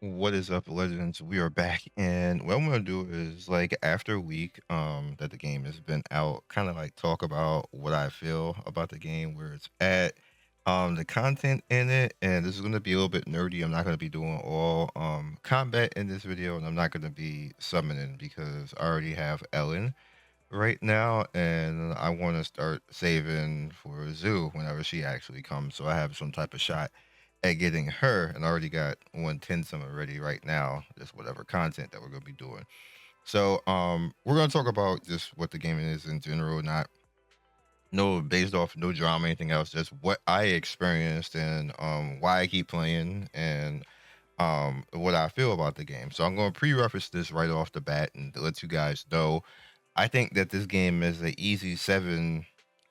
What is up, legends? We are back, and what I'm gonna do is like after a week that the game has been out, kind of like talk about what I feel about the game, where it's at, the content in it, and this is gonna be a little bit nerdy. I'm not gonna be doing all combat in this video, and I'm not gonna be summoning because I already have Ellen right now, and I want to start saving for Zoo whenever she actually comes, so I have some type of shot at getting her, and I already got 110 some already right now. Just whatever content that we're gonna be doing. So we're gonna talk about just what the game is in general, not no based off no drama, anything else, just what I experienced and why I keep playing and what I feel about the game. So I'm gonna pre-reference this right off the bat and to let you guys know I think that this game is an easy 7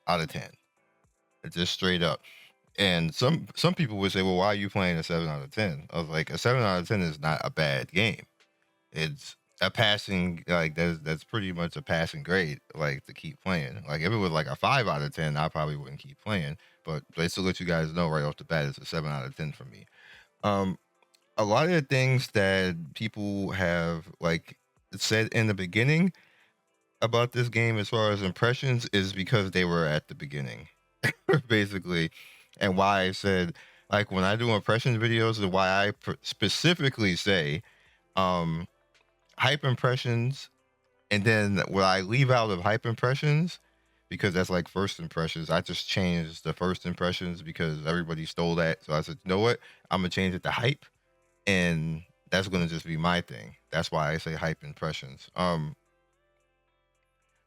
out of 10. It's just straight up. And some people would say, well, why are you playing a 7 out of 10? I was like, a 7 out of 10 is not a bad game. It's a passing, like that's pretty much a passing grade, like to keep playing. Like if it was like a 5 out of 10, I probably wouldn't keep playing. But just to let you guys know right off the bat, it's a 7 out of 10 for me. Um, a lot of the things that people have like said in the beginning about this game as far as impressions is because they were at the beginning, basically. And why I said, like, when I do impressions videos, and why I specifically say um, hype impressions, and then what I leave out of hype impressions, because that's like first impressions, I just changed the first impressions because everybody stole that. So I said, you know what? I'm going to change it to hype, and that's going to just be my thing. That's why I say hype impressions.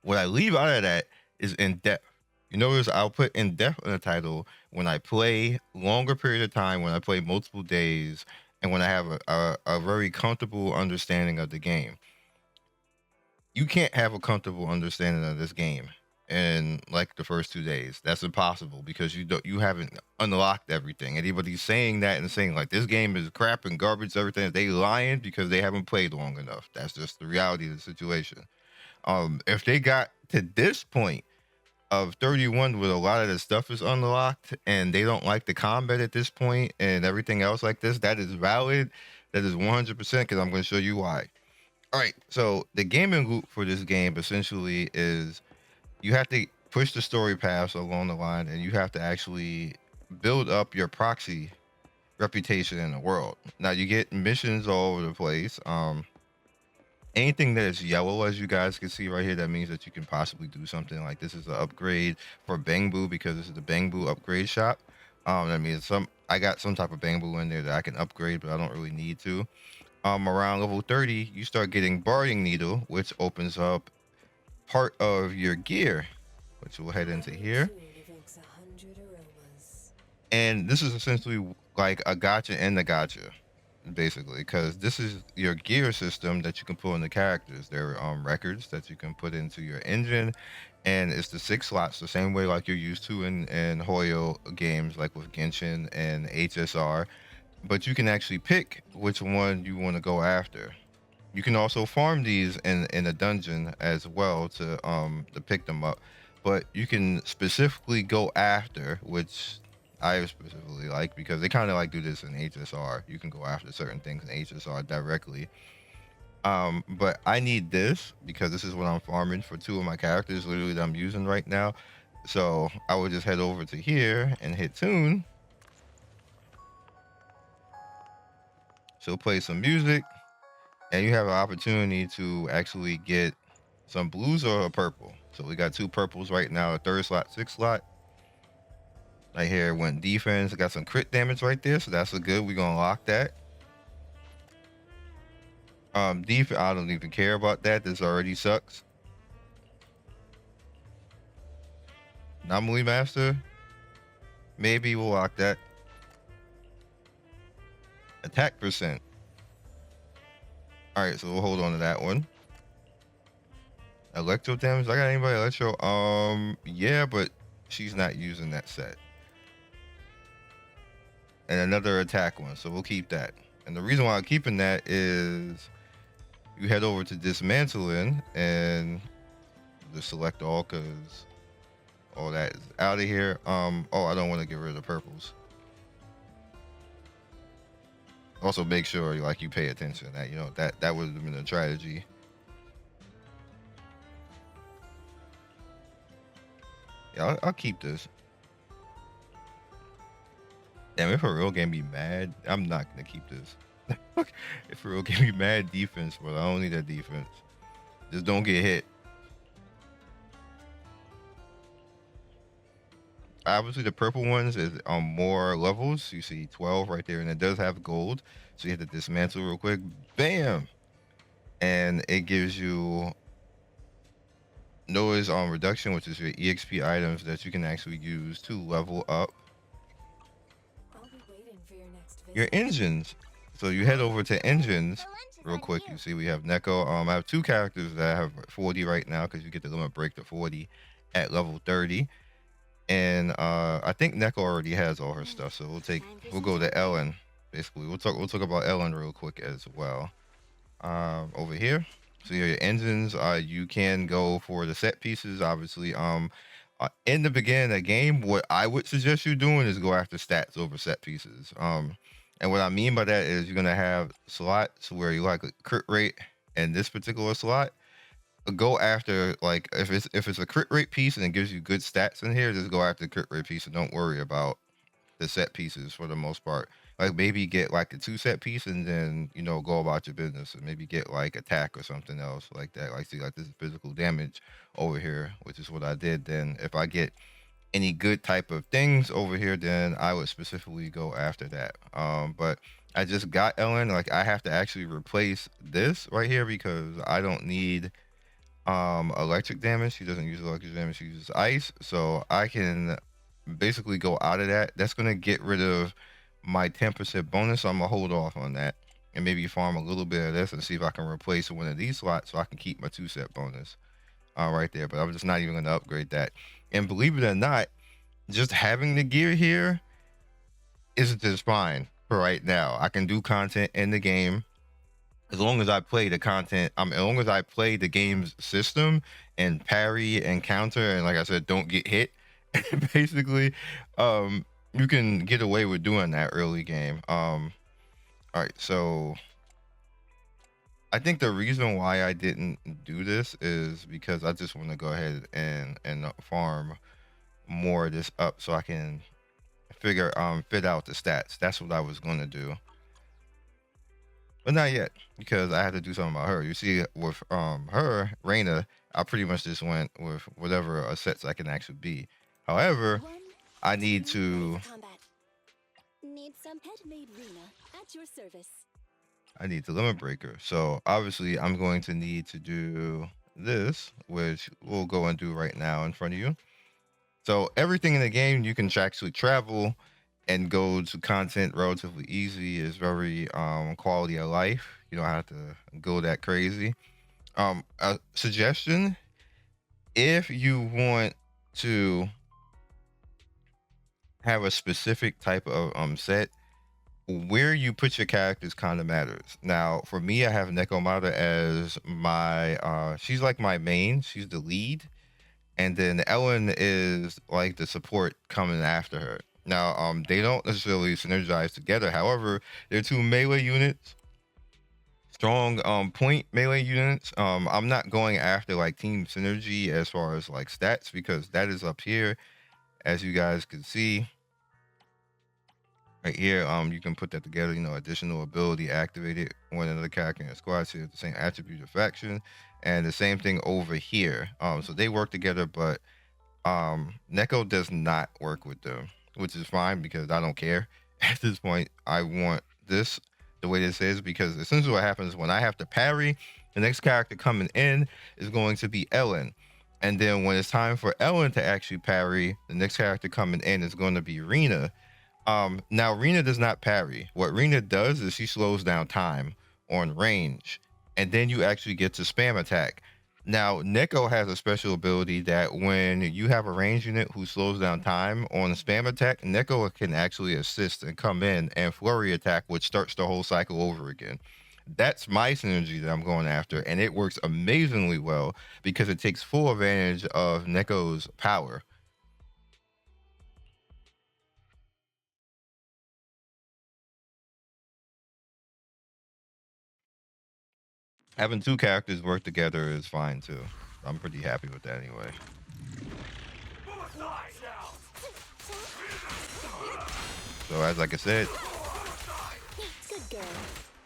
What I leave out of that is in depth. You notice I'll put in depth in the title when I play longer period of time, when I play multiple days, and when I have a very comfortable understanding of the game. You can't have a comfortable understanding of this game in like the first 2 days. That's impossible because you haven't unlocked everything. Anybody saying that and saying like this game is crap and garbage, everything, they lying because they haven't played long enough. That's just the reality of the situation. If they got to this point of 31 with a lot of the stuff is unlocked and they don't like the combat at this point and everything else like this, that is valid. That is 100% because I'm going to show you why. All right, so the gaming loop for this game essentially is you have to push the story paths along the line and you have to actually build up your proxy reputation in the world. Now you get missions all over the place. Anything that is yellow, as you guys can see right here, that means that you can possibly do something. Like this is an upgrade for Bangbu because this is the Bangbu upgrade shop. That means I got some type of Bangbu in there that I can upgrade, but I don't really need to. Around level 30, you start getting Barding Needle, which opens up part of your gear, which we'll head into here. And this is essentially like a gacha in the gacha, basically, because this is your gear system that you can put in the characters. There are records that you can put into your engine, and it's the 6 slots, the same way like you're used to in Hoyo games, like with Genshin and HSR. But you can actually pick which one you want to go after. You can also farm these in a dungeon as well to pick them up, but you can specifically go after, which I specifically like because they kind of like do this in HSR. You can go after certain things in HSR directly. But I need this because this is what I'm farming for 2 of my characters, literally that I'm using right now. So I would just head over to here and hit tune. So play some music, and you have an opportunity to actually get some blues or a purple. So we got 2 purples right now, a 3rd slot, 6th slot. Right here went defense. I got some crit damage right there, so that's a good. We're gonna lock that. Defense, I don't even care about that. This already sucks. Anomaly master, maybe we'll lock that. Attack percent. All right, so we'll hold on to that one. Electro damage. I got anybody electro? Yeah, but she's not using that set. And another attack one, so we'll keep that. And the reason why I'm keeping that is you head over to dismantling and just select all because all that is out of here. Oh, I don't want to get rid of the purples. Also, make sure like you pay attention. That that would have been a tragedy. Yeah, I'll keep this. Damn, if a real game be mad, I'm not gonna keep this. If a real game be mad defense, but I don't need that defense. Just don't get hit. Obviously, the purple ones is on more levels. You see 12 right there, and it does have gold. So you have to dismantle real quick. Bam! And it gives you noise on reduction, which is your EXP items that you can actually use to level up your engines. So you head over to engines real quick. You see we have Neko. I have two characters that have 40 right now because you get the limit break to 40 at level 30. And I think Neko already has all her stuff, so we'll go to Ellen. Basically, we'll talk about Ellen real quick as well. Over here, so your engines. You can go for the set pieces. Obviously, in the beginning of the game, what I would suggest you doing is go after stats over set pieces. And what I mean by that is you're gonna have slots where you like a crit rate, and this particular slot go after like if it's a crit rate piece and it gives you good stats in here, just go after the crit rate piece and don't worry about the set pieces for the most part. Like maybe get like a 2 set piece and then go about your business, and maybe get like attack or something else like that. Like see like this is physical damage over here, which is what I did. Then if I get any good type of things over here, then I would specifically go after that. But I just got Ellen. Like I have to actually replace this right here because I don't need electric damage. She doesn't use electric damage, she uses ice. So I can basically go out of that. That's gonna get rid of my 10% bonus. So I'm gonna hold off on that and maybe farm a little bit of this and see if I can replace one of these slots so I can keep my 2 set bonus right there. But I'm just not even gonna upgrade that. And believe it or not, just having the gear here is just fine for right now. I can do content in the game as long as I play the content. As long as I play the game's system and parry and counter, and like I said, don't get hit. Basically, you can get away with doing that early game. All right, so I think the reason why I didn't do this is because I just want to go ahead and farm more of this up so I can figure fit out the stats. That's what I was going to do. But not yet, because I had to do something about her. You see, with her, Reina, I pretty much just went with whatever sets I can actually be. However, I need to I need the limit breaker. So obviously I'm going to need to do this, which we'll go and do right now in front of you. So everything in the game you can actually travel and go to content relatively easy. Is very quality of life. You don't have to go that crazy. A suggestion: if you want to have a specific type of set, where you put your characters kind of matters. Now, for me, I have Nekomata as my she's like my main. She's the lead, and then Ellen is like the support coming after her. Now, they don't necessarily synergize together. However, they're two melee units, strong point melee units. I'm not going after like team synergy as far as like stats because that is up here, as you guys can see right here. You can put that together. Additional ability activated when another character in a squad shares the same attribute or faction, and the same thing over here. So they work together, but Neko does not work with them, which is fine because I don't care. At this point, I want this the way this is because essentially what happens when I have to parry, the next character coming in is going to be Ellen. And then when it's time for Ellen to actually parry, the next character coming in is going to be Rena. Now Rena does not parry. What Rena does is she slows down time on range, and then you actually get to spam attack. Now, Neko has a special ability that when you have a range unit who slows down time on a spam attack, Neko can actually assist and come in and flurry attack, which starts the whole cycle over again. That's my synergy that I'm going after, and it works amazingly well because it takes full advantage of Neko's power. Having two characters work together is fine too. I'm pretty happy with that anyway. So as like I said, Good girl.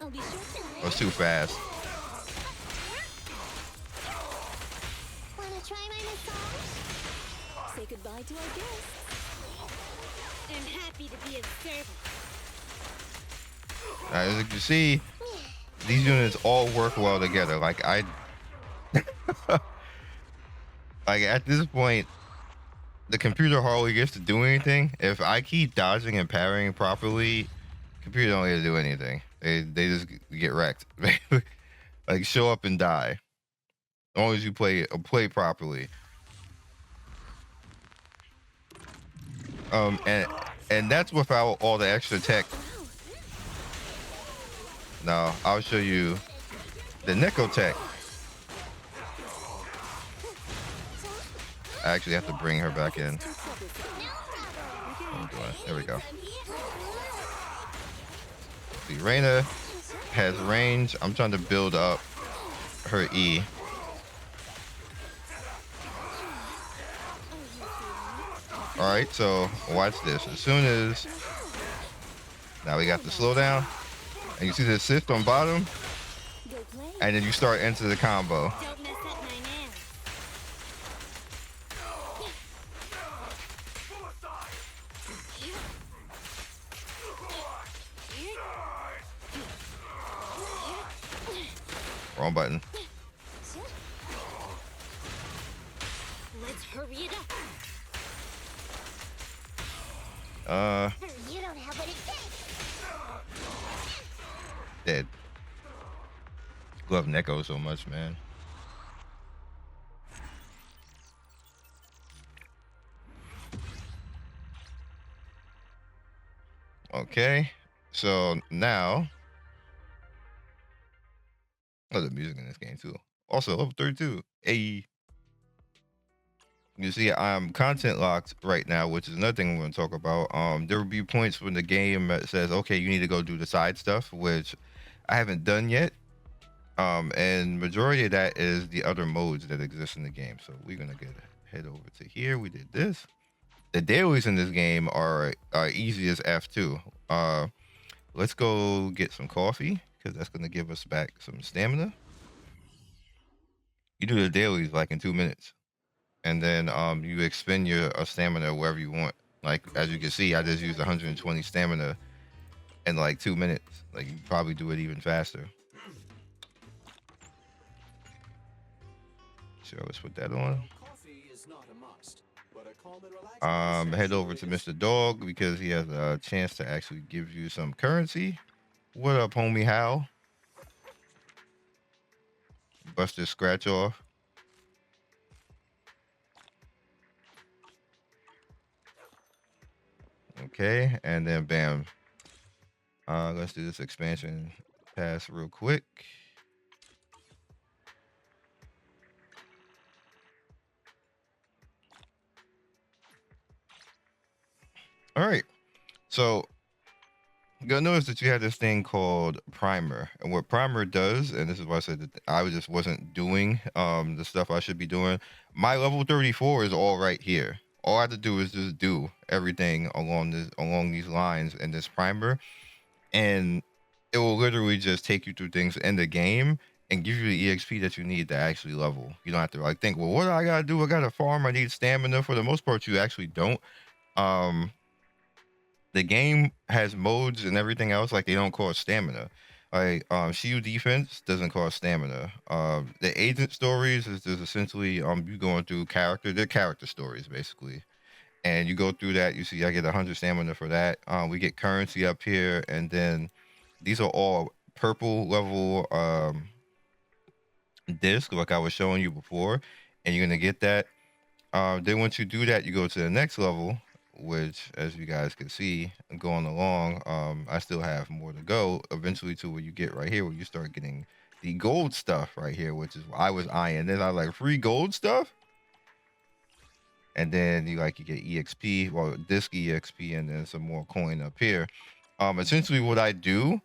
I'll be sure I was too fast. Wanna try my massage? Say goodbye to our guests. I'm happy to be a servant. As you can see, these units all work well together. Like like at this point, the computer hardly gets to do anything. If I keep dodging and parrying properly, computer don't get to do anything. They just get wrecked. Like show up and die. As long as you play properly. And that's without all the extra tech. Now I'll show you the Neko tech. I actually have to bring her back in. There we go. See, Reina has range. I'm trying to build up her E. All right, so watch this. As soon as now we got the slowdown, and you see the assist on bottom, and then you start into the combo. Wrong button. Let's hurry it up. You don't have what it takes. Dead. Love Neko so much, man. Okay, so now, oh, the music in this game too. Also, level 32. Hey, you see, I'm content locked right now, which is another thing I'm going to talk about. There will be points when the game says, okay, you need to go do the side stuff, which I haven't done yet. And majority of that is the other modes that exist in the game. So we're gonna head over to here. We did this. The dailies in this game are easy as F2. Let's go get some coffee because that's gonna give us back some stamina. You do the dailies like in 2 minutes, and then you expend your stamina wherever you want. Like as you can see, I just used 120 stamina in like 2 minutes. Like you probably do it even faster. So let's put that on. Head over to Mr. Dog because he has a chance to actually give you some currency. What up, homie? How? Bust this scratch off. Okay, and then bam. Let's do this expansion pass real quick. All right, so you're gonna notice that you have this thing called primer, and what primer does, and this is why I said that I just wasn't doing the stuff I should be doing. My level 34 is all right here. All I have to do is just do everything along these lines in this primer, and it will literally just take you through things in the game and give you the exp that you need to actually level. You don't have to like think, well, what do I gotta do? I gotta farm. I need stamina. For the most part, you actually don't. The game has modes and everything else, like they don't cost stamina. Like shield defense doesn't cost stamina. The agent stories is just essentially you going through they're character stories basically, and you go through that. You see I get 100 stamina for that. We get currency up here, and then these are all purple level disc like I was showing you before, and you're gonna get that. Then once you do that, you go to the next level, which as you guys can see going along, I still have more to go eventually to where you get right here where you start getting the gold stuff right here, which is I was eyeing. Then I was like, free gold stuff, and then you get exp, well, disc exp, and then some more coin up here. Essentially what I do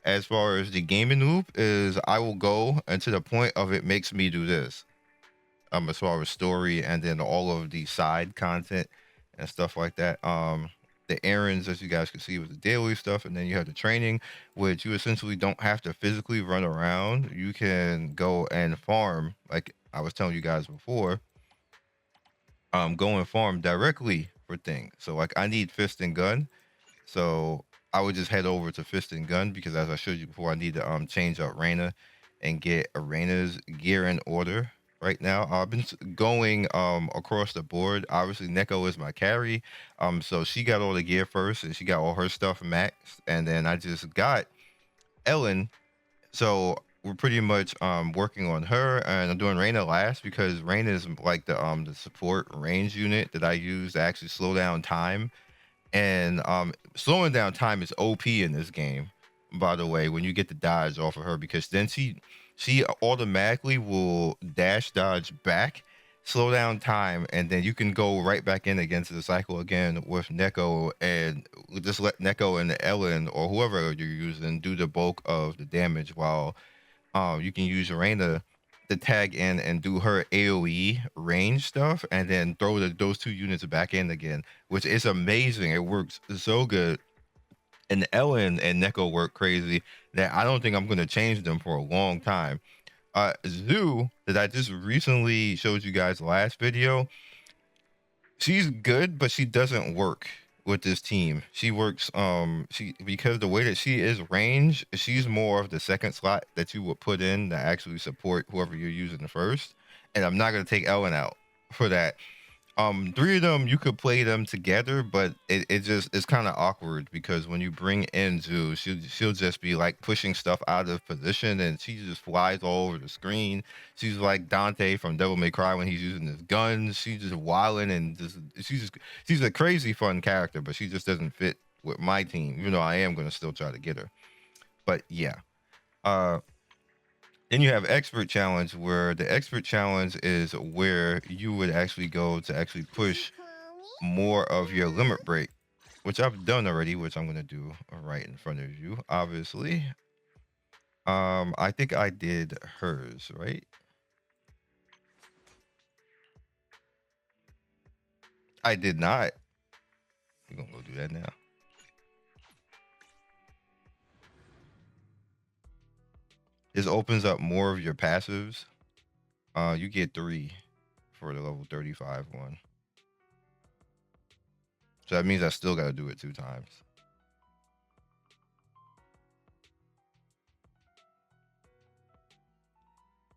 as far as the gaming loop is I will go and to the point of it makes me do this. As far as story and then all of the side content and stuff like that. The errands, as you guys can see, was the daily stuff, and then you have the training, which you essentially don't have to physically run around. You can go and farm, like I was telling you guys before. Go and farm directly for things. So like I need fist and gun, so I would just head over to fist and gun because as I showed you before, I need to change out Reina and get Arena's gear in order. Right now, I've been going across the board. Obviously, Neko is my carry, so she got all the gear first, and she got all her stuff maxed, and then I just got Ellen. So we're pretty much working on her, and I'm doing Reina last because Reina is like the support range unit that I use to actually slow down time, and slowing down time is OP in this game, by the way, when you get the dodge off of her, because then she automatically will dash dodge back, slow down time, and then you can go right back in against the cycle again with Neko, and just let Neko and Ellen or whoever you're using do the bulk of the damage, while you can use Reina to tag in and do her AoE range stuff, and then throw those two units back in again, which is amazing. It works so good. And Ellen and Neko work crazy that I don't think I'm going to change them for a long time. Zoo, that I just recently showed you guys last video, she's good, but she doesn't work with this team. She works she because the way that she is range, she's more of the second slot that you would put in to actually support whoever you're using first. And I'm not gonna take Ellen out for that. Three of them you could play them together, but it just it's kind of awkward because when you bring in Zoo, she'll just be like pushing stuff out of position and she just flies all over the screen. She's like Dante from Devil May Cry when he's using his guns. She's just wilding and she's a crazy fun character, but she just doesn't fit with my team, even though I am gonna still try to get her. But yeah. Uh then you have expert challenge, where the expert challenge is where you would actually go to actually push more of your limit break, which I've done already, which I'm gonna do right in front of you, obviously. I think I did hers, right? I did not. We're gonna go do that now. This opens up more of your passives. You get 3 for the level 35 one. So that means I still gotta do it 2 times.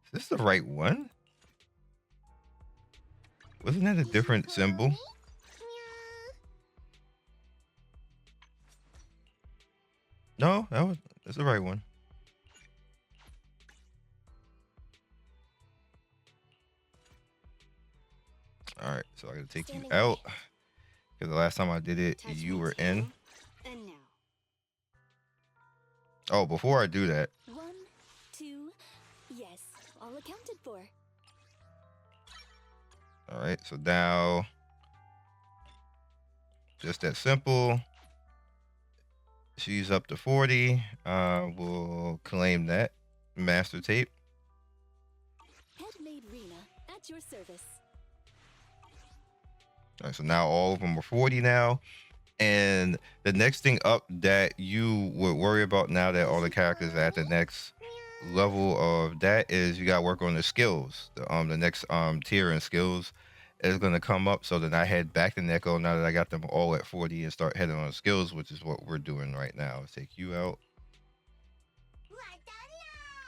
Is this the right one? Wasn't that a different symbol? No, that's the right one. All right, so I gotta take you out because the last time I did it, you were in. And now. Oh, before I do that, 1, 2, yes, all accounted for. all right, so now just that simple. She's up to 40. We'll claim that master tape. Headmaid Rena at your service. All right, so now all of them are 40 now. And the next thing up that you would worry about now that all the characters are at the next level of that is you got to work on the skills. The next tier in skills is going to come up. So then I head back to Neko now that I got them all at 40 and start heading on skills, which is what we're doing right now. Let's take you out.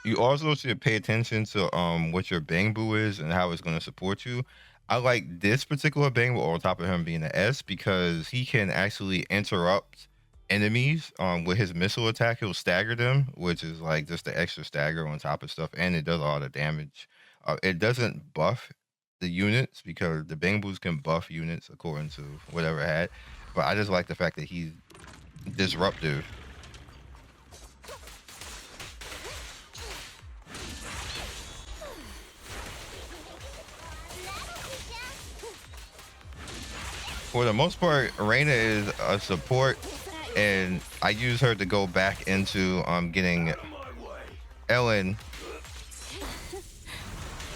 You also should pay attention to what your Bangbu is and how it's going to support you. I like this particular Bangbu on top of him being an S because he can actually interrupt enemies with his missile attack. He'll stagger them, which is like just the extra stagger on top of stuff, and it does a lot of damage. It doesn't buff the units because the Bangbus can buff units according to whatever it had, but I just like the fact that he's disruptive. For the most part, Reina is a support, and I use her to go back into getting Ellen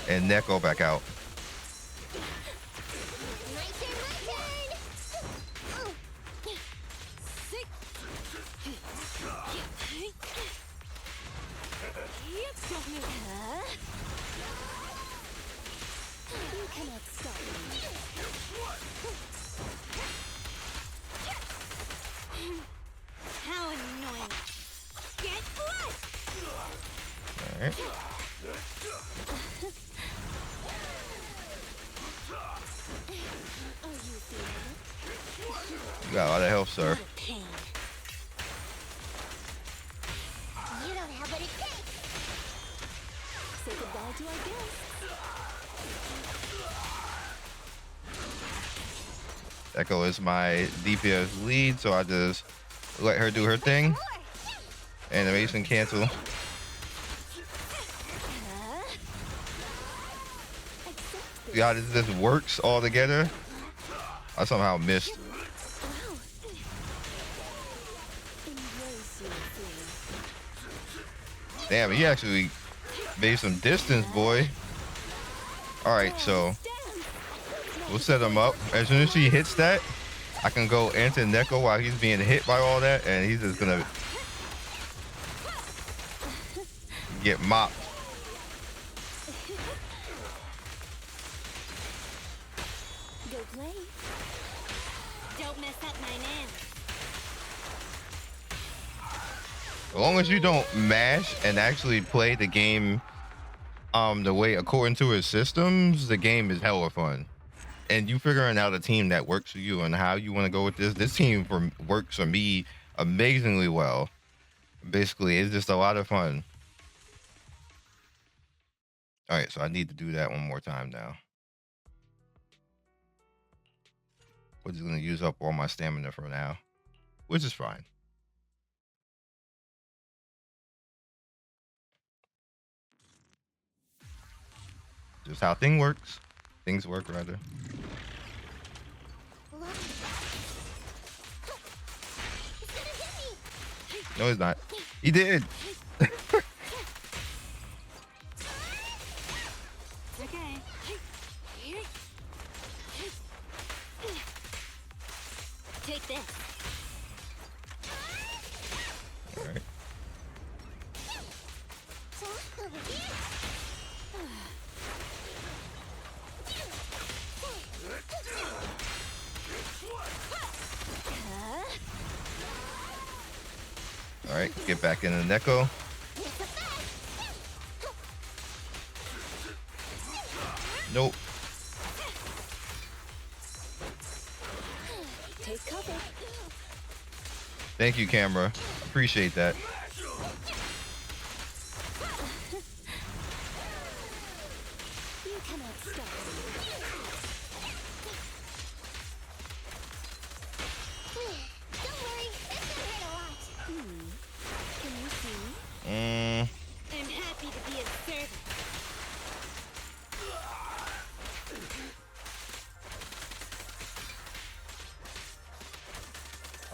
and Neko back out. You cannot stop me. How annoying. Get flushed! All right. Are you feeling it? You got a lot of health, sir. What a pain. You don't have what it takes. Say goodbye to our guests. Echo is my DPS lead, so I just let her do her thing. Animation cancel. See how this works all together? I somehow missed. Damn, he actually made some distance, boy. All right, so we'll set him up. As soon as she hits that, I can go into Neko while he's being hit by all that, and he's just gonna get mopped. Go play. Don't mess up my nails. As long as you don't mash and actually play the game the way according to its systems, the game is hella fun. And you figuring out a team that works for you and how you want to go with this team works for me amazingly well. Basically, it's just a lot of fun. All right, so I need to do that one more time now. We're just gonna use up all my stamina for now, which is fine. Just how things work rather. No, he's not. He did. Okay. Take this. All right. All right, get back in the Neko. Nope. Take cover. Thank you, camera. Appreciate that. You cannot stop me. Don't worry, this can hurt a lot. Can you see? I'm happy to be of service.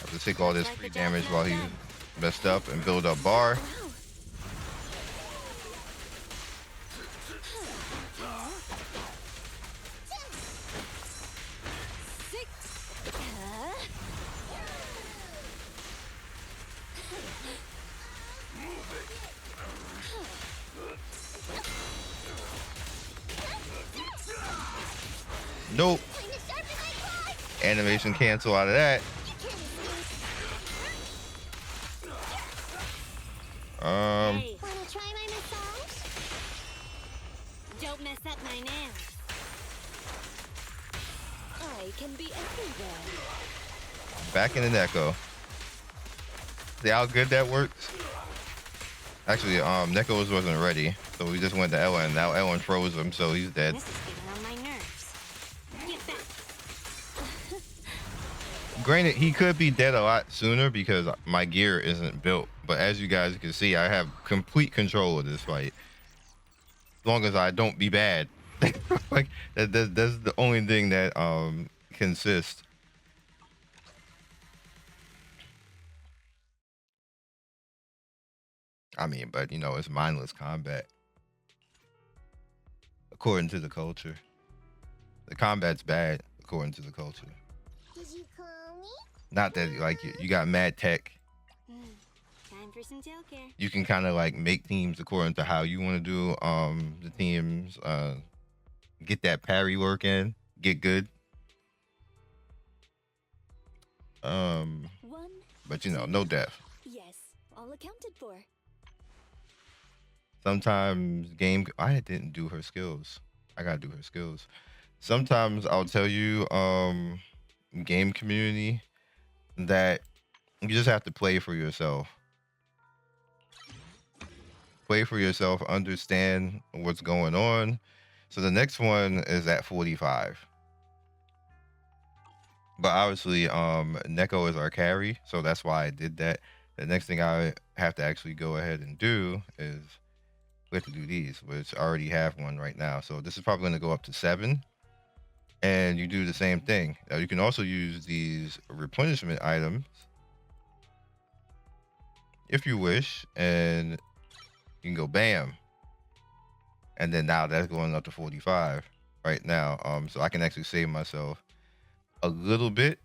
I'll just take all this free damage while he's messed up and build up bar. Nope. Animation cancel out of that. Hey, wanna try my massage? Don't mess up my nails. I can be everywhere. Back in the Neko. See how good that works? Actually, Neko's wasn't ready, so we just went to Ellen. Now Ellen froze him, so he's dead. This is getting on my nerves. Get back. Granted, he could be dead a lot sooner because my gear isn't built. But as you guys can see, I have complete control of this fight. As long as I don't be bad. Like that's the only thing that consists. I mean, but it's mindless combat according to the culture. The combat's bad according to the culture. Did you call me? Not that like you got mad tech. Time for some tail care. You can kind of like make teams according to how you want to do the teams. Get that parry work in, get good. But no death. Yes, all accounted for. Sometimes I didn't do her skills. I gotta do her skills. Sometimes I'll tell you, game community, that you just have to play for yourself. Play for yourself, understand what's going on. So the next one is at 45. But obviously, Neko is our carry, so that's why I did that. The next thing I have to actually go ahead and do is we have to do these, which I already have one right now. So this is probably going to go up to 7. And you do the same thing. Now you can also use these replenishment items if you wish, and you can go bam. And then now that's going up to 45 right now. So I can actually save myself a little bit.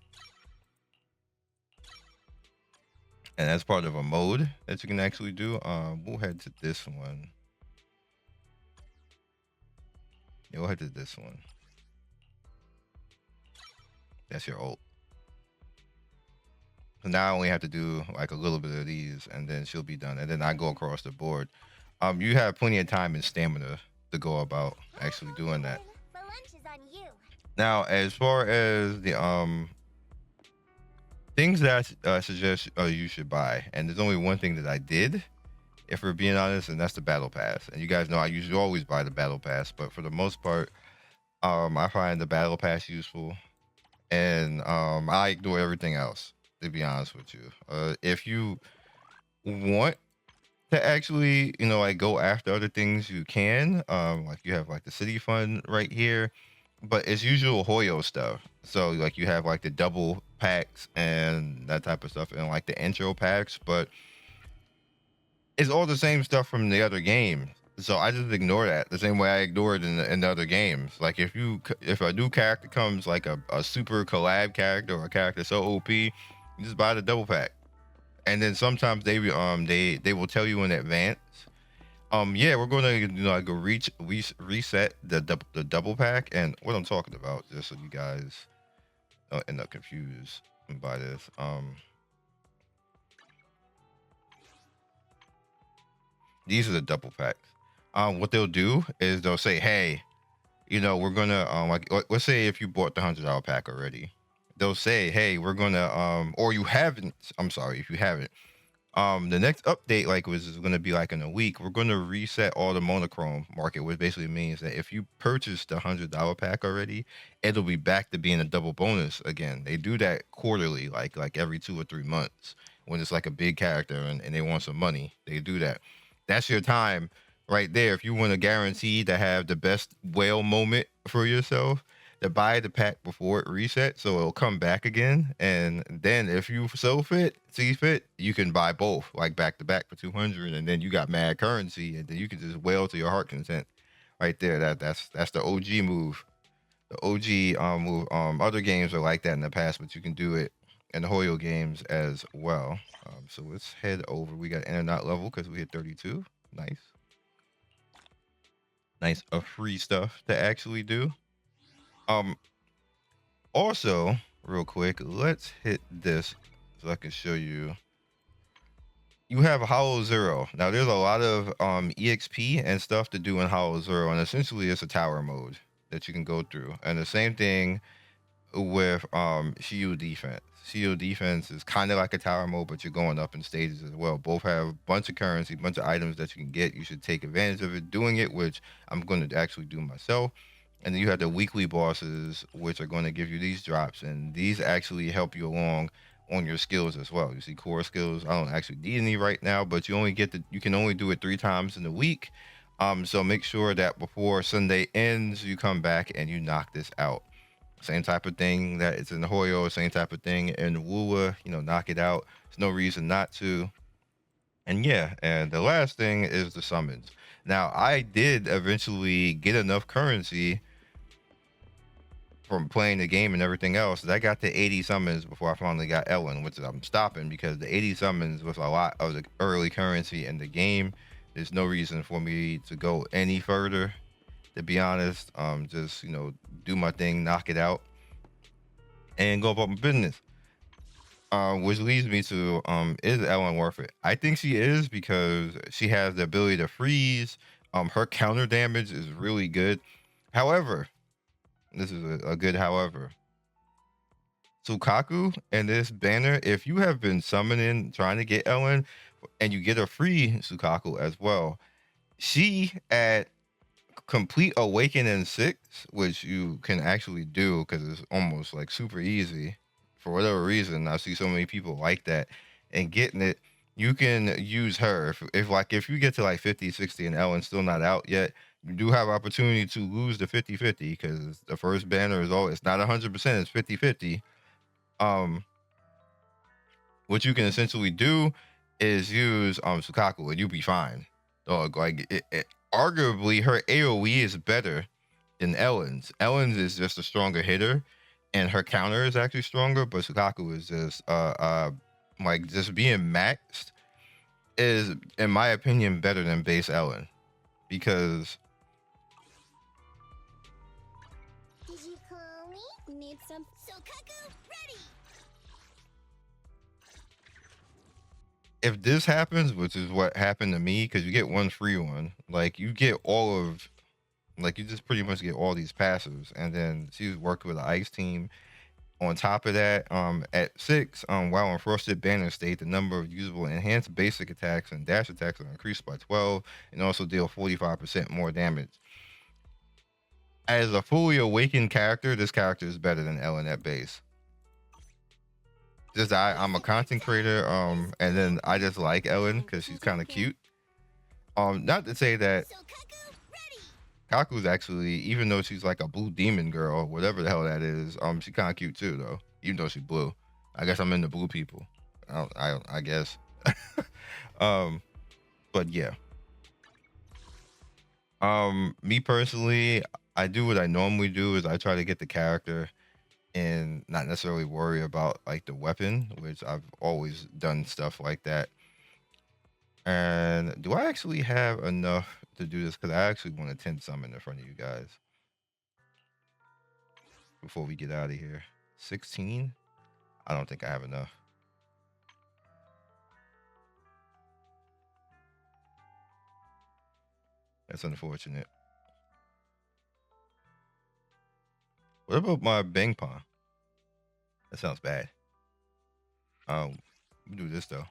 And that's part of a mode that you can actually do. We'll head to this one. Yeah, we'll head to this one. That's your ult. So now I only have to do like a little bit of these, and then she'll be done. And then I go across the board. You have plenty of time and stamina to go about actually doing that. The lunch is on you. Now, as far as the things that I suggest you should buy, and there's only one thing that I did, if we're being honest, and that's the battle pass. And you guys know I usually always buy the battle pass, but for the most part, I find the battle pass useful, and I ignore everything else, to be honest with you. If you want to actually like go after other things, you can, like you have like the city fund right here, but it's usual Hoyo stuff. So like you have like the double packs and that type of stuff, and like the intro packs, but it's all the same stuff from the other games. So I just ignore that the same way I ignore it in the other games. Like if a new character comes, like a super collab character or a character so OP, you just buy the double pack. And then sometimes they will tell you in advance, yeah, we're gonna like reset the double pack. And what I'm talking about, just so you guys don't end up confused by this. These are the double packs. What they'll do is they'll say, hey, we're gonna like let's say if you bought the $100 pack already, they'll say, hey, we're gonna or you haven't. I'm sorry if you haven't. The next update is going to be like in a week. We're going to reset all the monochrome market, which basically means that if you purchased the $100 pack already, it'll be back to being a double bonus again. They do that quarterly, like every 2 or 3 months when it's like a big character and they want some money. They do that. That's your time right there. If you want to guarantee to have the best whale moment for yourself, to buy the pack before it resets, so it'll come back again. And then if you see fit, you can buy both like back to back for 200, and then you got mad currency, and then you can just whale to your heart content right there. That's the OG move. The OG move. Other games are like that in the past, but you can do it in the Hoyo games as well. So let's head over. We got internet level because we hit 32. Nice free stuff to actually do. Also, real quick, let's hit this so I can show you. You have Hollow Zero. Now, there's a lot of EXP and stuff to do in Hollow Zero, and essentially it's a tower mode that you can go through. And the same thing with Shield Defense. Shield Defense is kind of like a tower mode, but you're going up in stages as well. Both have a bunch of currency, bunch of items that you can get. You should take advantage of it doing it, which I'm going to actually do myself. And then you have the weekly bosses, which are going to give you these drops, and these actually help you along on your skills as well. You see core skills. I don't actually need any right now, but you can only do it 3 times in a week. So make sure that before Sunday ends, you come back and you knock this out. Same type of thing that it's in the Hoyo, same type of thing in Wua, knock it out. There's no reason not to. And yeah, and the last thing is the summons. Now, I did eventually get enough currency from playing the game and everything else that I got to 80 summons before I finally got Ellen, which I'm stopping because the 80 summons was a lot of the early currency in the game. There's no reason for me to go any further, to be honest. Just, do my thing, knock it out, and go about my business. Which leads me to is Ellen worth it? I think she is because she has the ability to freeze. Her counter damage is really good. However, this is a good however. Sukaku and this banner, if you have been summoning trying to get Ellen and you get a free Sukaku as well, she at complete awakening 6, which you can actually do because it's almost like super easy for whatever reason. I see so many people like that and getting it. You can use her if you get to like 50, 60 and Ellen's still not out yet, you do have opportunity to lose the 50-50 because the first banner is always, it's not 100%, it's 50-50. What you can essentially do is use Sukaku and you'll be fine. Dog, like arguably her AoE is better than Ellen's. Ellen's is just a stronger hitter, and her counter is actually stronger. But Sukaku is just like just being maxed is, in my opinion, better than base Ellen because Did you call me? Need some Sokaku ready. if this happens, which is what happened to me, because you get one free one, like you get all of, like you just pretty much get all these passives, and then she's working with the ice team. On top of that, at 6, while in frosted banner state, the number of usable enhanced basic attacks and dash attacks are increased by 12, and also deal 45% more damage. As a fully awakened character, this character is better than Ellen at base. Just I'm a content creator, and then I just like Ellen because she's kind of cute. Not to say that Kaku's actually, even though she's like a blue demon girl, whatever the hell that is, she kind of cute too, though. Even though she's blue, I guess I'm into blue people. I guess. um, but yeah. Me personally, I do what I normally do is I try to get the character and not necessarily worry about like the weapon, which I've always done stuff like that. And do I actually have enough to do this? Because I actually want to 10 summon in front of you guys before we get out of here. 16? I don't think I have enough. That's unfortunate. What about my Bang Pong? That sounds bad. We do this though.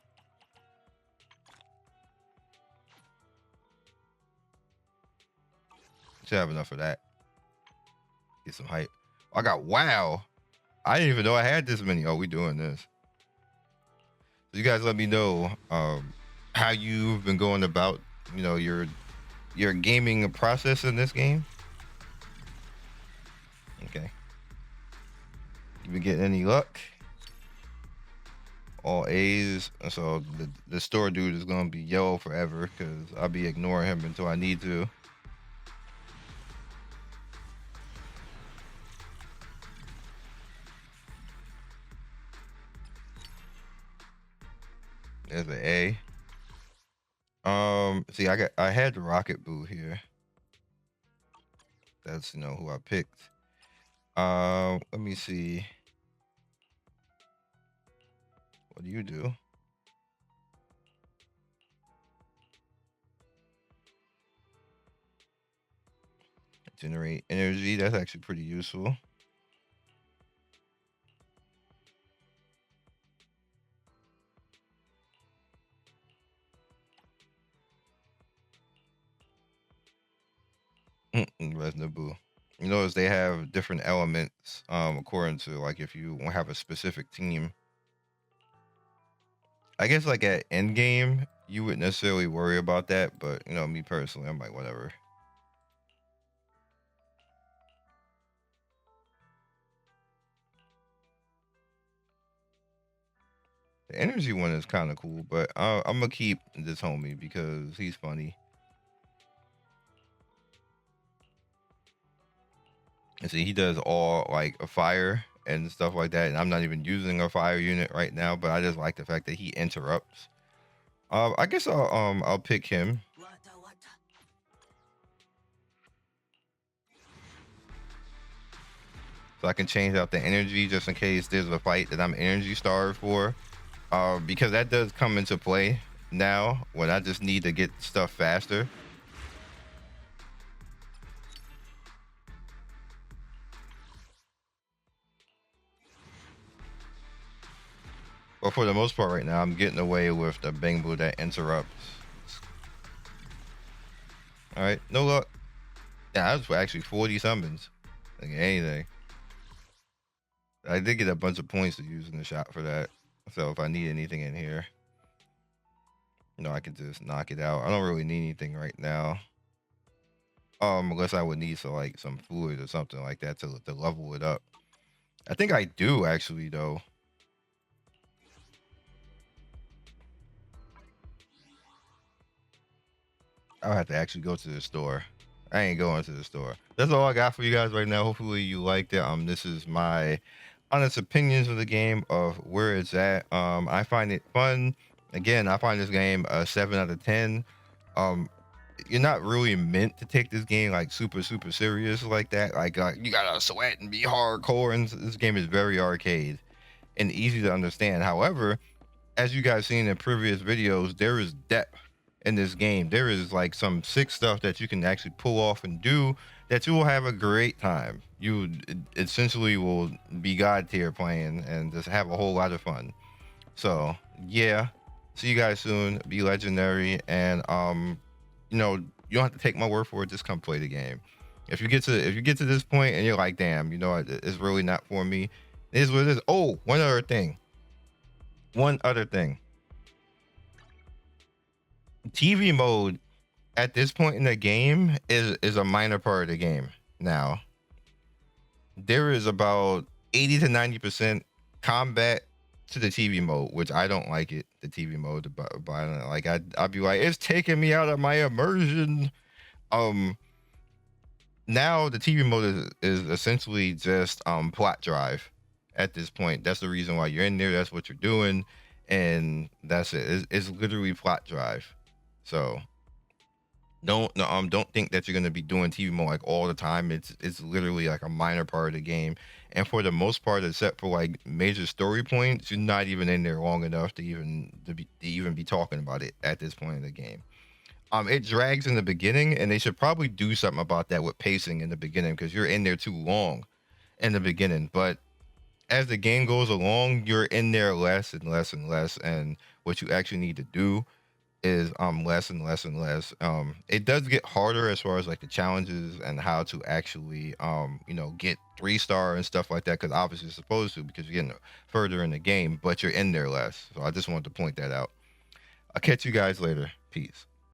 Should have enough for that. Get some hype. I got wow. I didn't even know I had this many. Oh, we doing this. So you guys let me know how you've been going about, your gaming process in this game. Okay. You been getting any luck? All A's. So the store dude is gonna be yellow forever because I'll be ignoring him until I need to. There's an A. See, I had the Rocket Boo here. That's who I picked. Let me see. What do you do? Generate energy. That's actually pretty useful. Resnabu. You notice they have different elements according to like if you have a specific team. I guess like at end game you wouldn't necessarily worry about that, but me personally, I'm like whatever. The energy one is kind of cool, but I'm gonna keep this homie because he's funny. And see, he does all like a fire and stuff like that, and I'm not even using a fire unit right now, but I just like the fact that he interrupts. I guess I'll pick him. So I can change out the energy just in case there's a fight that I'm energy starved for. Because that does come into play now when I just need to get stuff faster. But for the most part right now, I'm getting away with the Bangbu that interrupts. Alright, no luck. Yeah, that was actually 40 summons. Like anything. I did get a bunch of points to use in the shot for that. So if I need anything in here, you know, I can just knock it out. I don't really need anything right now. Unless I would need like some fluid or something like that to level it up. I think I do actually though. I'll have to actually go to the store. I ain't going to the store. That's all I got for you guys right now. Hopefully you liked it. This is my honest opinions of the game, of where it's at. I find it fun. Again, I find this game a 7 out of 10. You're not really meant to take this game like super serious like that. Like you gotta sweat and be hardcore. And this game is very arcade and easy to understand. However, as you guys seen in previous videos, there is depth in this game. There is like some sick stuff that you can actually pull off and do that you will have a great time. You essentially will be god tier playing and just have a whole lot of fun. So yeah, see you guys soon. Be legendary, and you know, you don't have to take my word for it. Just come play the game. If you get to this point and you're like, damn, you know, it's really not for me, it is what it is. Oh, one other thing. TV mode at this point in the game is a minor part of the game. Now, there is about 80 to 90% combat to the TV mode, which I don't like it. The TV mode, but like I'd be like, it's taking me out of my immersion. Now the TV mode is essentially just plot drive at this point. That's the reason why you're in there. That's what you're doing, and that's it. It's literally plot drive. So don't think that you're gonna be doing TV mode like all the time. It's literally like a minor part of the game, and for the most part, except for like major story points, you're not even in there long enough to even be talking about it at this point in the game. It drags in the beginning, and they should probably do something about that with pacing in the beginning, because you're in there too long in the beginning. But as the game goes along, you're in there less and less and less, and what you actually need to do is less and less and less. It does get harder as far as like the challenges and how to actually you know, get 3-star and stuff like that, because obviously it's supposed to, because you're getting further in the game, but you're in there less. So I just wanted to point that out. I'll catch you guys later. Peace.